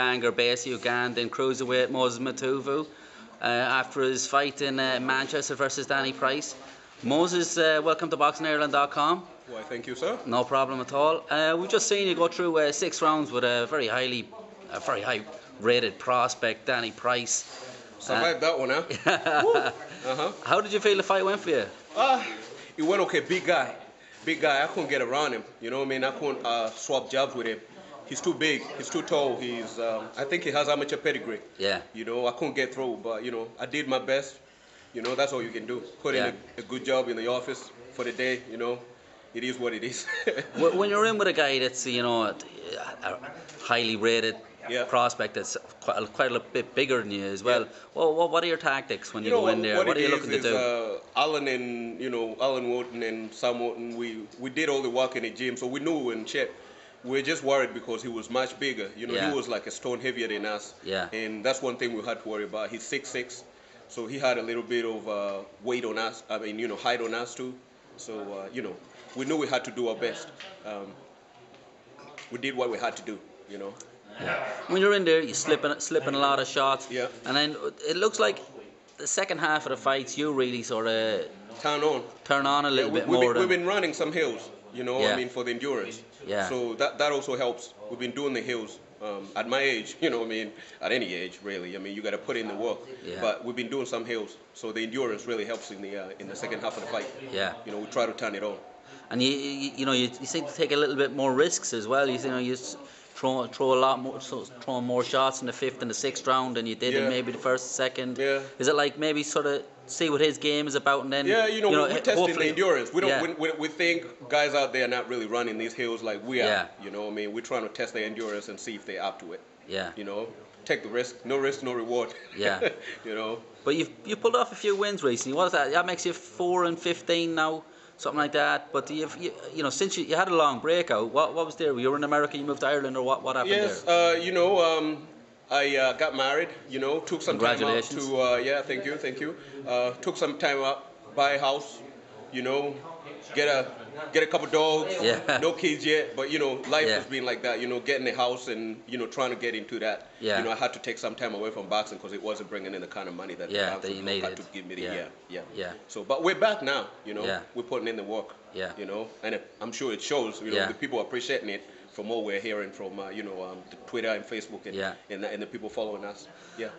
Bangor based Ugandan cruiserweight Moses Matovu after his fight in Manchester versus Danny Price. Moses, welcome to BoxingIreland.com. Why, thank you, sir. No problem at all. We've just seen you go through 6 rounds with a very high rated prospect, Danny Price. Survived that one, huh? How did you feel the fight went for you? It went okay. Big guy. I couldn't get around him. You know what I mean? I couldn't swap jabs with him. He's too big. He's too tall. I think he has amateur pedigree. Yeah. You know, I couldn't get through, but you know, I did my best. You know, that's all you can do. Put in a good job in the office for the day. You know, it is what it is. When you're in with a guy that's, you know, a highly rated prospect that's quite a bit bigger than you as well. Well, what are your tactics when you go in there? What are you looking to do? Alan Wharton and Sam Wharton, we did all the work in the gym, so we knew we were in check. We were just worried because he was much bigger. You know, he was like a stone heavier than us. Yeah. And that's one thing we had to worry about. He's 6'6", so he had a little bit of weight on us. I mean, you know, height on us too. So you know, we knew we had to do our best. We did what we had to do. You know. Yeah. When you're in there, you're slipping a lot of shots. Yeah. And then it looks like the second half of the fights, you really sort of turn on a little bit more. We've been running some hills, you know. I mean, for the endurance. Yeah. So that also helps. We've been doing the hills. At my age, you know, I mean, at any age really. I mean, you got to put in the work. Yeah. But we've been doing some hills, so the endurance really helps in the second half of the fight. Yeah. You know, we try to turn it on. And you seem to take a little bit more risks as well. You throw a lot more, throwing more shots in the 5th and the 6th round than you did in maybe the 1st, 2nd. Yeah. Is it like maybe sort of see what his game is about and then? Yeah, we're testing the endurance. We don't. Yeah. We think guys out there are not really running these hills like we are. Yeah. You know, I mean, we're trying to test their endurance and see if they're up to it. Yeah. You know, take the risk. No risk, no reward. Yeah. You know. But you pulled off a few wins recently. What is that? That makes you 4-15 now. Something like that, but you know, since you had a long breakout, what was there? You were in America, you moved to Ireland, or what happened there? Yes, you know, I got married. You know, took some time out to thank you. Took some time out, buy a house. You know, get a couple dogs. Yeah. No kids yet, but you know, life has been like that. You know, getting a house and you know, trying to get into that. Yeah. You know, I had to take some time away from boxing because it wasn't bringing in the kind of money that the boxing had to give me. Yeah. So, but we're back now. You know, we're putting in the work. Yeah. You know, and I'm sure it shows. You know, the people are appreciating it from all we're hearing from the Twitter and Facebook and the people following us. Yeah.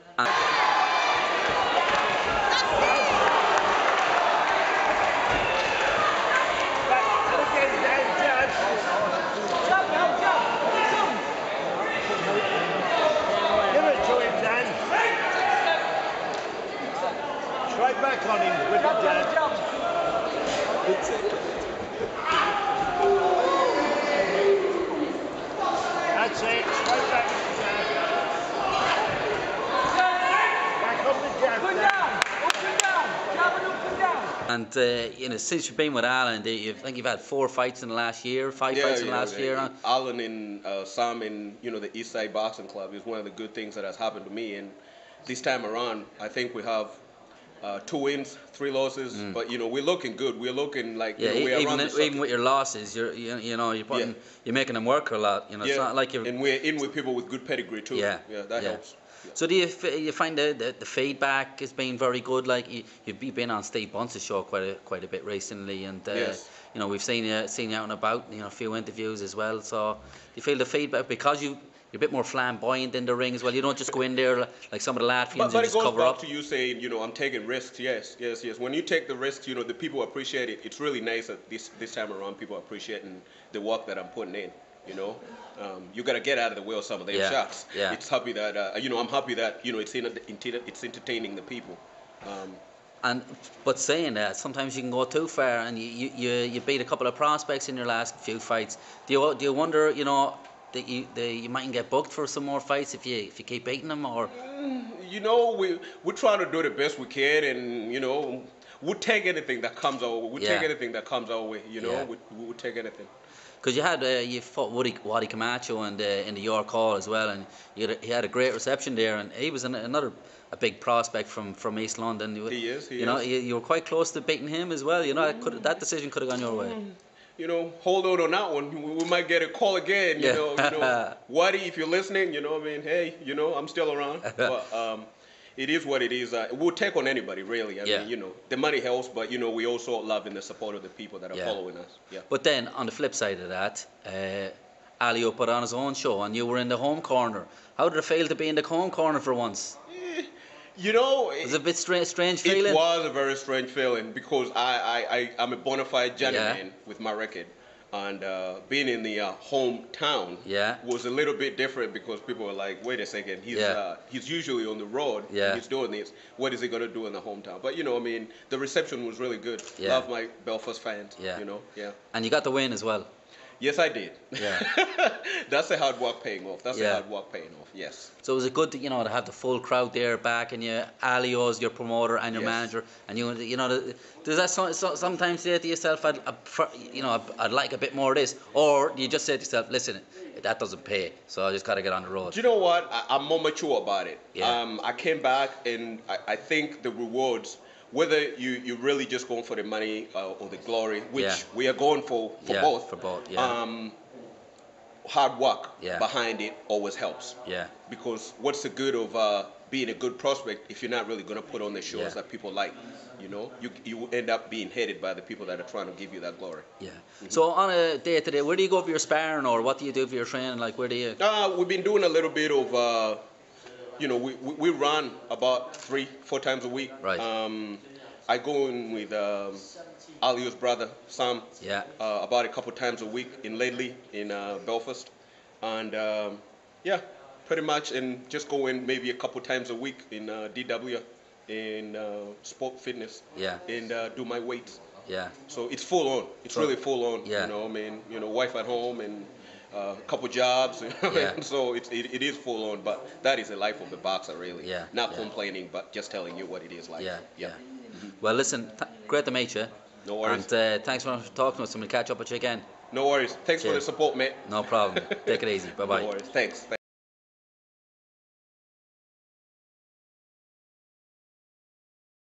Right back on him with the jab. That's it. Straight back with the jab. Back on the jab. Up and down. Up and down. Jab and up and down. And you know, since you've been with Alan, I think you've had 4 fights in the last year, 5 fights in the last year. Alan and Sam in the East Side Boxing Club is one of the good things that has happened to me. And this time around, I think we have 2 wins, 3 losses, but you know, we're looking good. We're looking like even with your losses, you're making them work a lot. You know, it's not like you're. And we're in with people with good pedigree too. Yeah, that helps. Yeah. So do you find the feedback has been very good? Like you've been on Steve Bunce's show quite a bit recently, and you know, we've seen you out and about. You know, a few interviews as well. So do you feel the feedback because you're a bit more flamboyant in the ring as well. You don't just go in there like some of the Latvians and just cover up. But it goes back to you saying, you know, I'm taking risks. Yes. When you take the risks, you know, the people appreciate it. It's really nice that this time around people are appreciating the work that I'm putting in. You know, you got to get out of the way of some of them shots. Yeah. It's happy that I'm happy that it's entertaining the people. But saying that, sometimes you can go too far, and you beat a couple of prospects in your last few fights. Do you wonder, you know, that you mightn't get booked for some more fights if you keep beating them, or? You know, we're trying to do the best we can, and you know, we'll take anything that comes our way. We'll take anything that comes our way. You know, we'll take anything. Because you fought Wadi Camacho in the York Hall as well, and he had a great reception there, and he was another big prospect from East London. He is. You know, you were quite close to beating him as well. You know, that decision could have gone your way. hold on that one. We might get a call again. You know, Waddy, if you're listening, hey, I'm still around. But it is what it is. We'll take on anybody, really. I mean, the money helps, but we also love in the support of the people that are following us. Yeah. But then on the flip side of that, Alio put on his own show, and you were in the home corner. How did it feel to be in the home corner for once? It was a bit strange feeling. It was a very strange feeling because I'm a bona fide journeyman with my record, and being in the hometown was a little bit different because people were like, "Wait a second, he's usually on the road. He's doing this. What is he gonna do in the hometown?" But the reception was really good. Love my Belfast fans. And you got the win as well. Yes, I did. Yeah. That's the hard work paying off. Yes. So was it good to to have the full crowd there backing you, Alio's your promoter and your manager, and does that sometimes say to yourself, I'd like a bit more of this, or do you just say to yourself, listen, that doesn't pay, so I just got to get on the road? Do you know what? I'm more mature about it. Yeah. I came back and I think the rewards, whether you're really just going for the money or the glory, which we are going for both. For both, hard work behind it always helps. Yeah. Because what's the good of being a good prospect if you're not really going to put on the shows that people like? You end up being hated by the people that are trying to give you that glory. Yeah. So on a day-to-day, where do you go for your sparring, or what do you do for your training? Like, where do you? We've been doing a little bit of. We run about 3-4 times a week. Right. I go in with Alio's brother, Sam, about a couple times a week lately in Belfast. And pretty much, and just go in maybe a couple times a week in DW, in sport fitness, and do my weights. Yeah. So it's full on. It's really full on. Yeah. Wife at home and a couple jobs, so it is full on, but that is the life of the boxer, really. Not complaining, but just telling you what it is like. Well, listen, great to meet you. No worries. And thanks for talking to us. I'm going to catch up with you again. No worries. Thanks for the support, mate. No problem. Take it easy. Bye-bye. No worries. Thanks.